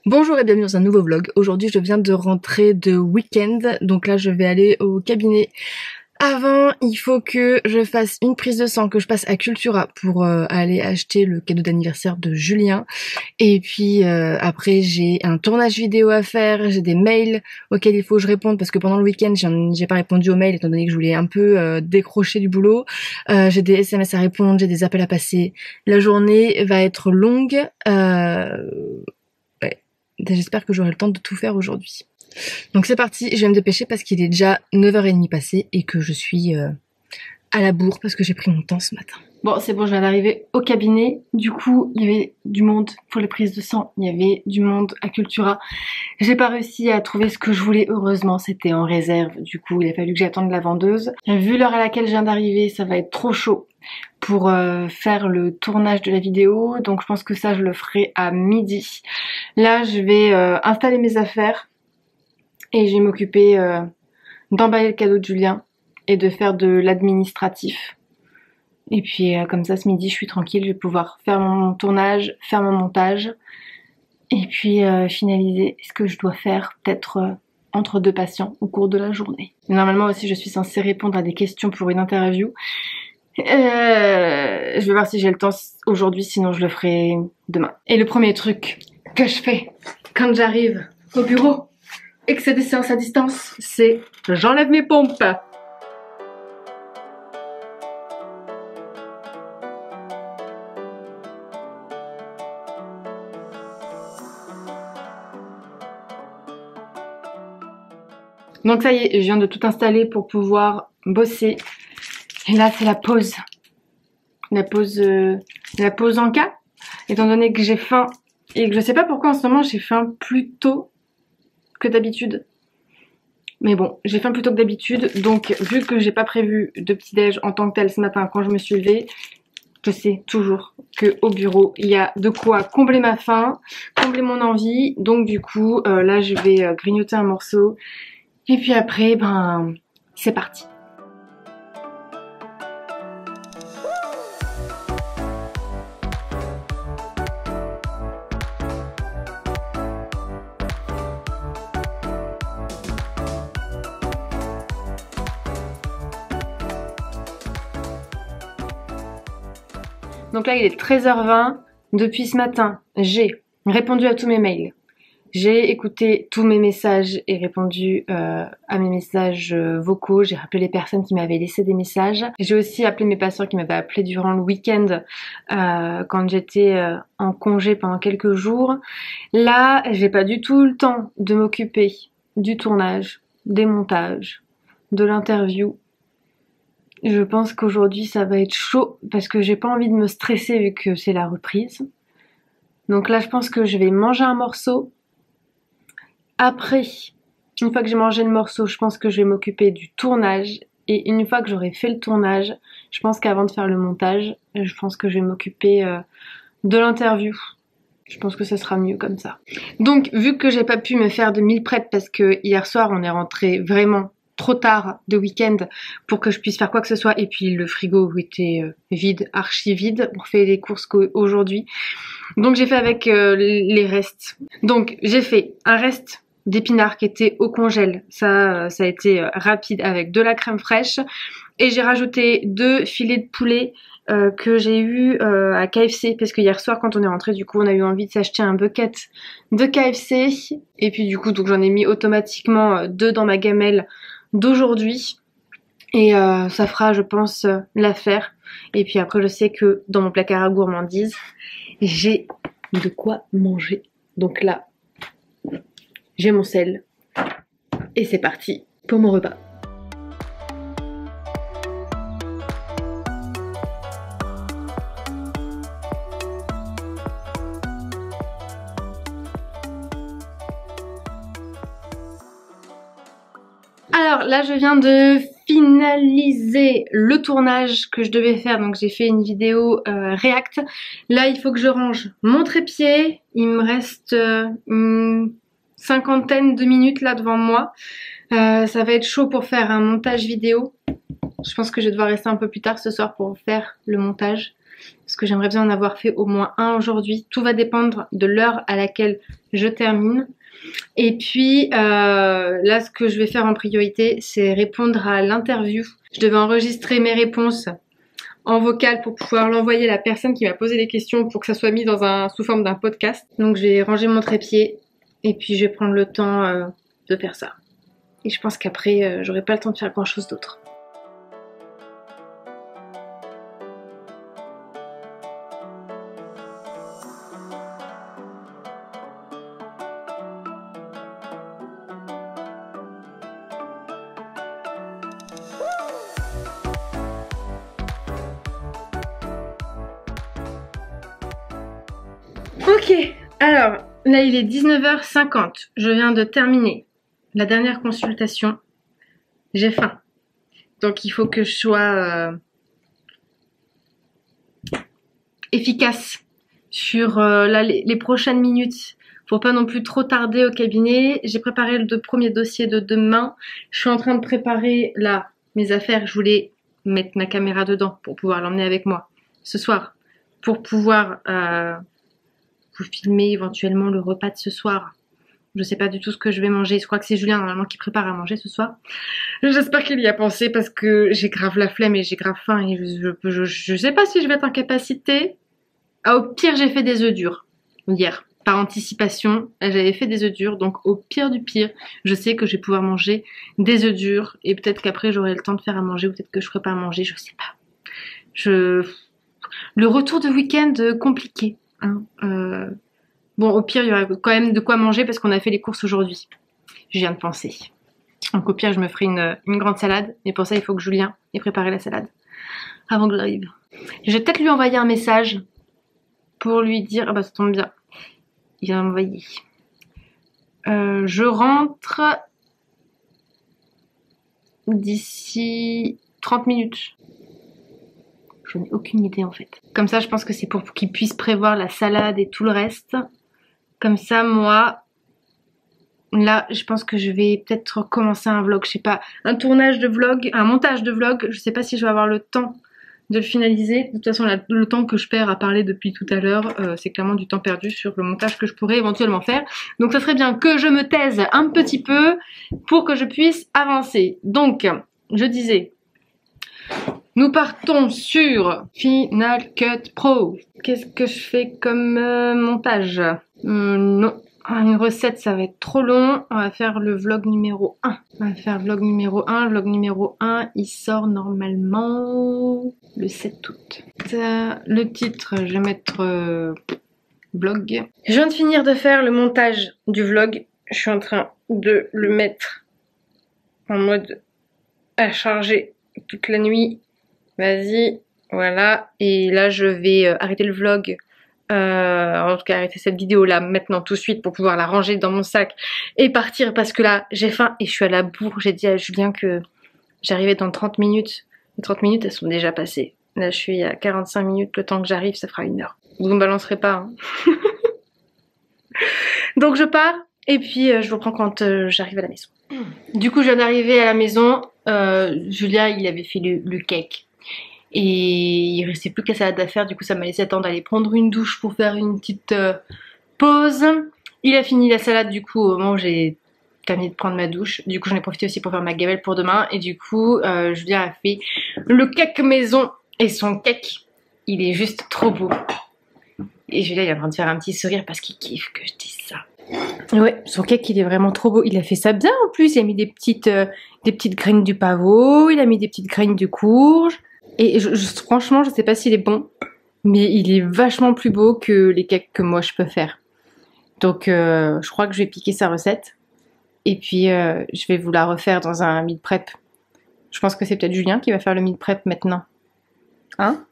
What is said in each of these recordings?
Bonjour et bienvenue dans un nouveau vlog. Aujourd'hui je viens de rentrer de week-end, donc là je vais aller au cabinet. Avant il faut que je fasse une prise de sang, que je passe à Cultura pour aller acheter le cadeau d'anniversaire de Julien. Et puis après j'ai un tournage vidéo à faire, j'ai des mails auxquels il faut que je réponde parce que pendant le week-end j'ai pas répondu aux mails étant donné que je voulais un peu décrocher du boulot. J'ai des SMS à répondre, j'ai des appels à passer. La journée va être longue. Ouais. J'espère que j'aurai le temps de tout faire aujourd'hui. Donc c'est parti, je vais me dépêcher parce qu'il est déjà 9h30 passé et que je suis à la bourre parce que j'ai pris mon temps ce matin. Bon, c'est bon, je viens d'arriver au cabinet. Du coup, il y avait du monde pour les prises de sang. Il y avait du monde à Cultura. J'ai pas réussi à trouver ce que je voulais. Heureusement, c'était en réserve. Du coup, il a fallu que j'attende la vendeuse. Vu l'heure à laquelle je viens d'arriver, ça va être trop chaud pour faire le tournage de la vidéo. Donc, je pense que ça, je le ferai à midi. Là, je vais installer mes affaires et je vais m'occuper d'emballer le cadeau de Julien et de faire de l'administratif. Et puis comme ça ce midi je suis tranquille, je vais pouvoir faire mon tournage, faire mon montage et puis finaliser ce que je dois faire peut-être entre deux patients au cours de la journée. Normalement aussi je suis censée répondre à des questions pour une interview. Je vais voir si j'ai le temps aujourd'hui, sinon je le ferai demain. Et le premier truc que je fais quand j'arrive au bureau et que c'est des séances à distance, c'est j'enlève mes pompes. Donc ça y est, je viens de tout installer pour pouvoir bosser. Et là c'est la pause. La pause en cas. Étant donné que j'ai faim et que je sais pas pourquoi en ce moment j'ai faim plus tôt que d'habitude. Mais bon, j'ai faim plus tôt que d'habitude. Donc vu que j'ai pas prévu de petit déj en tant que tel ce matin quand je me suis levée, je sais toujours que au bureau il y a de quoi combler ma faim, combler mon envie. Donc du coup là je vais grignoter un morceau. Et puis après, ben, c'est parti. Donc là, il est 13h20. Depuis ce matin, j'ai répondu à tous mes mails. J'ai écouté tous mes messages et répondu à mes messages vocaux. J'ai rappelé les personnes qui m'avaient laissé des messages. J'ai aussi appelé mes patients qui m'avaient appelé durant le week-end quand j'étais en congé pendant quelques jours. Là, j'ai pas du tout le temps de m'occuper du tournage, des montages, de l'interview. Je pense qu'aujourd'hui ça va être chaud parce que j'ai pas envie de me stresser vu que c'est la reprise. Donc là, je pense que je vais manger un morceau. Après, une fois que j'ai mangé le morceau, je pense que je vais m'occuper du tournage. Et une fois que j'aurai fait le tournage, je pense qu'avant de faire le montage, je pense que je vais m'occuper de l'interview. Je pense que ça sera mieux comme ça. Donc, vu que j'ai pas pu me faire de meal prep parce que hier soir, on est rentré vraiment trop tard de week-end pour que je puisse faire quoi que ce soit. Et puis, le frigo était vide, archi vide. On fait les courses qu'aujourd'hui. Donc, j'ai fait avec les restes. Donc, j'ai fait un reste d'épinards qui était au congèle. Ça a été rapide avec de la crème fraîche. Et j'ai rajouté 2 filets de poulet que j'ai eu à KFC. Parce que hier soir, quand on est rentré, du coup, on a eu envie de s'acheter un bucket de KFC. Et puis, du coup, donc j'en ai mis automatiquement 2 dans ma gamelle d'aujourd'hui. Et ça fera, je pense, l'affaire. Et puis après, je sais que dans mon placard à gourmandise, j'ai de quoi manger. Donc là, j'ai mon sel et c'est parti pour mon repas. Alors là, je viens de finaliser le tournage que je devais faire. Donc j'ai fait une vidéo React. Là, il faut que je range mon trépied. Il me reste une cinquantaine de minutes là devant moi. Ça va être chaud pour faire un montage vidéo. Je pense que je vais devoir rester un peu plus tard ce soir pour faire le montage. parce que j'aimerais bien en avoir fait au moins un aujourd'hui. Tout va dépendre de l'heure à laquelle je termine. Et puis là, ce que je vais faire en priorité, c'est répondre à l'interview. Je devais enregistrer mes réponses en vocal pour pouvoir l'envoyer à la personne qui m'a posé les questions pour que ça soit mis sous forme d'un podcast. Donc je vais ranger mon trépied et puis je vais prendre le temps de faire ça. Et je pense qu'après, j'aurai pas le temps de faire grand chose d'autre. Ok, alors là il est 19h50, je viens de terminer la dernière consultation, j'ai faim, donc il faut que je sois efficace sur là, les prochaines minutes, faut pas non plus trop tarder au cabinet. J'ai préparé le premier dossier de demain, je suis en train de préparer là mes affaires, je voulais mettre ma caméra dedans pour pouvoir l'emmener avec moi ce soir, pour pouvoir vous filmer éventuellement le repas de ce soir. Je sais pas du tout ce que je vais manger. Je crois que c'est Julien normalement qui prépare à manger ce soir. J'espère qu'il y a pensé parce que j'ai grave la flemme et j'ai grave faim et je sais pas si je vais être en capacité. Ah, au pire, j'ai fait des œufs durs hier. Par anticipation, j'avais fait des œufs durs. Donc au pire du pire, je sais que je vais pouvoir manger des œufs durs et peut-être qu'après j'aurai le temps de faire à manger ou peut-être que je ferai pas à manger. Je sais pas. Le retour de week-end compliqué. Hein, bon, au pire, il y aura quand même de quoi manger parce qu'on a fait les courses aujourd'hui. Je viens de penser. Donc au pire, je me ferai une grande salade. Mais pour ça, il faut que Julien ait préparé la salade avant que j'arrive. Je vais peut-être lui envoyer un message pour lui dire... Ah bah ça tombe bien. Il vient m'envoyer. Je rentre d'ici 30 minutes. Je n'ai aucune idée en fait. Comme ça, je pense que c'est pour qu'il puisse prévoir la salade et tout le reste. Comme ça, moi, là, je pense que je vais peut-être commencer un vlog. Je sais pas, un tournage de vlog, un montage de vlog. Je sais pas si je vais avoir le temps de le finaliser. De toute façon, le temps que je perds à parler depuis tout à l'heure, c'est clairement du temps perdu sur le montage que je pourrais éventuellement faire. Donc, ça serait bien que je me taise un petit peu pour que je puisse avancer. Donc, je disais... Nous partons sur Final Cut Pro. Qu'est-ce que je fais comme montage? Non, une recette ça va être trop long. On va faire le vlog numéro 1. On va faire vlog numéro 1. Le vlog numéro 1, il sort normalement le 7 août. Le titre, je vais mettre vlog. Je viens de finir de faire le montage du vlog. Je suis en train de le mettre en mode à charger toute la nuit. Vas-y, voilà. Et là, je vais arrêter le vlog. En tout cas, arrêter cette vidéo là maintenant tout de suite pour pouvoir la ranger dans mon sac et partir parce que là, j'ai faim et je suis à la bourre. J'ai dit à Julien que j'arrivais dans 30 minutes. Les 30 minutes, elles sont déjà passées. Là, je suis à 45 minutes. Le temps que j'arrive, ça fera 1 heure. Vous ne me balancerez pas. Hein. Donc, je pars et puis je vous reprends quand j'arrive à la maison. Du coup, je viens d'arriver à la maison. Julien, il avait fait le cake. Et il restait plus qu'à salade à faire, du coup ça m'a laissé attendre d'aller prendre une douche pour faire une petite pause. Il a fini la salade du coup au moment où j'ai terminé de prendre ma douche. Du coup j'en ai profité aussi pour faire ma gamelle pour demain. Et du coup Julien a fait le cake maison. Et son cake, il est juste trop beau. Et Julien il est en train de faire un petit sourire parce qu'il kiffe que je dise ça. Ouais, son cake il est vraiment trop beau. Il a fait ça bien en plus. Il a mis des petites graines du pavot. Il a mis des petites graines de courge. Et franchement, je sais pas s'il est bon, mais il est vachement plus beau que les cakes que moi je peux faire. Donc je crois que je vais piquer sa recette. Et puis je vais vous la refaire dans un meal prep. Je pense que c'est peut-être Julien qui va faire le meal prep maintenant. Hein?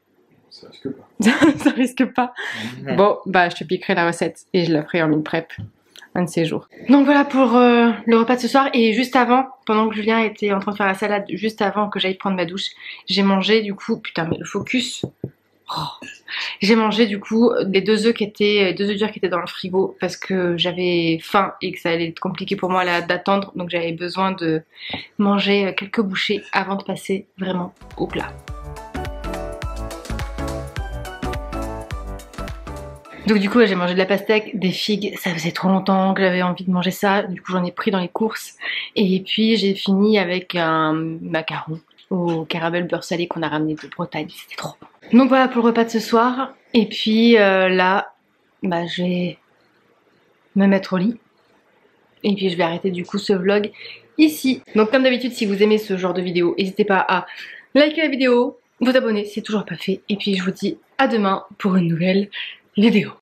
Ça risque pas. Ça risque pas. Bon, bah je te piquerai la recette et je la ferai en meal prep. Un de ces jours. Donc voilà pour le repas de ce soir. Et juste avant, pendant que Julien était en train de faire la salade, juste avant que j'aille prendre ma douche, j'ai mangé du coup, putain mais le focus. Oh. J'ai mangé du coup des 2 œufs durs qui étaient dans le frigo parce que j'avais faim et que ça allait être compliqué pour moi d'attendre. Donc j'avais besoin de manger quelques bouchées avant de passer vraiment au plat. Donc du coup j'ai mangé de la pastèque, des figues, ça faisait trop longtemps que j'avais envie de manger ça, du coup j'en ai pris dans les courses. Et puis j'ai fini avec un macaron au caramel beurre salé qu'on a ramené de Bretagne, c'était trop bon. Donc voilà pour le repas de ce soir. Et puis là, bah, je vais me mettre au lit. Et puis je vais arrêter du coup ce vlog ici. Donc comme d'habitude, si vous aimez ce genre de vidéo, n'hésitez pas à liker la vidéo, vous abonner si c'est toujours pas fait. Et puis je vous dis à demain pour une nouvelle vidéo.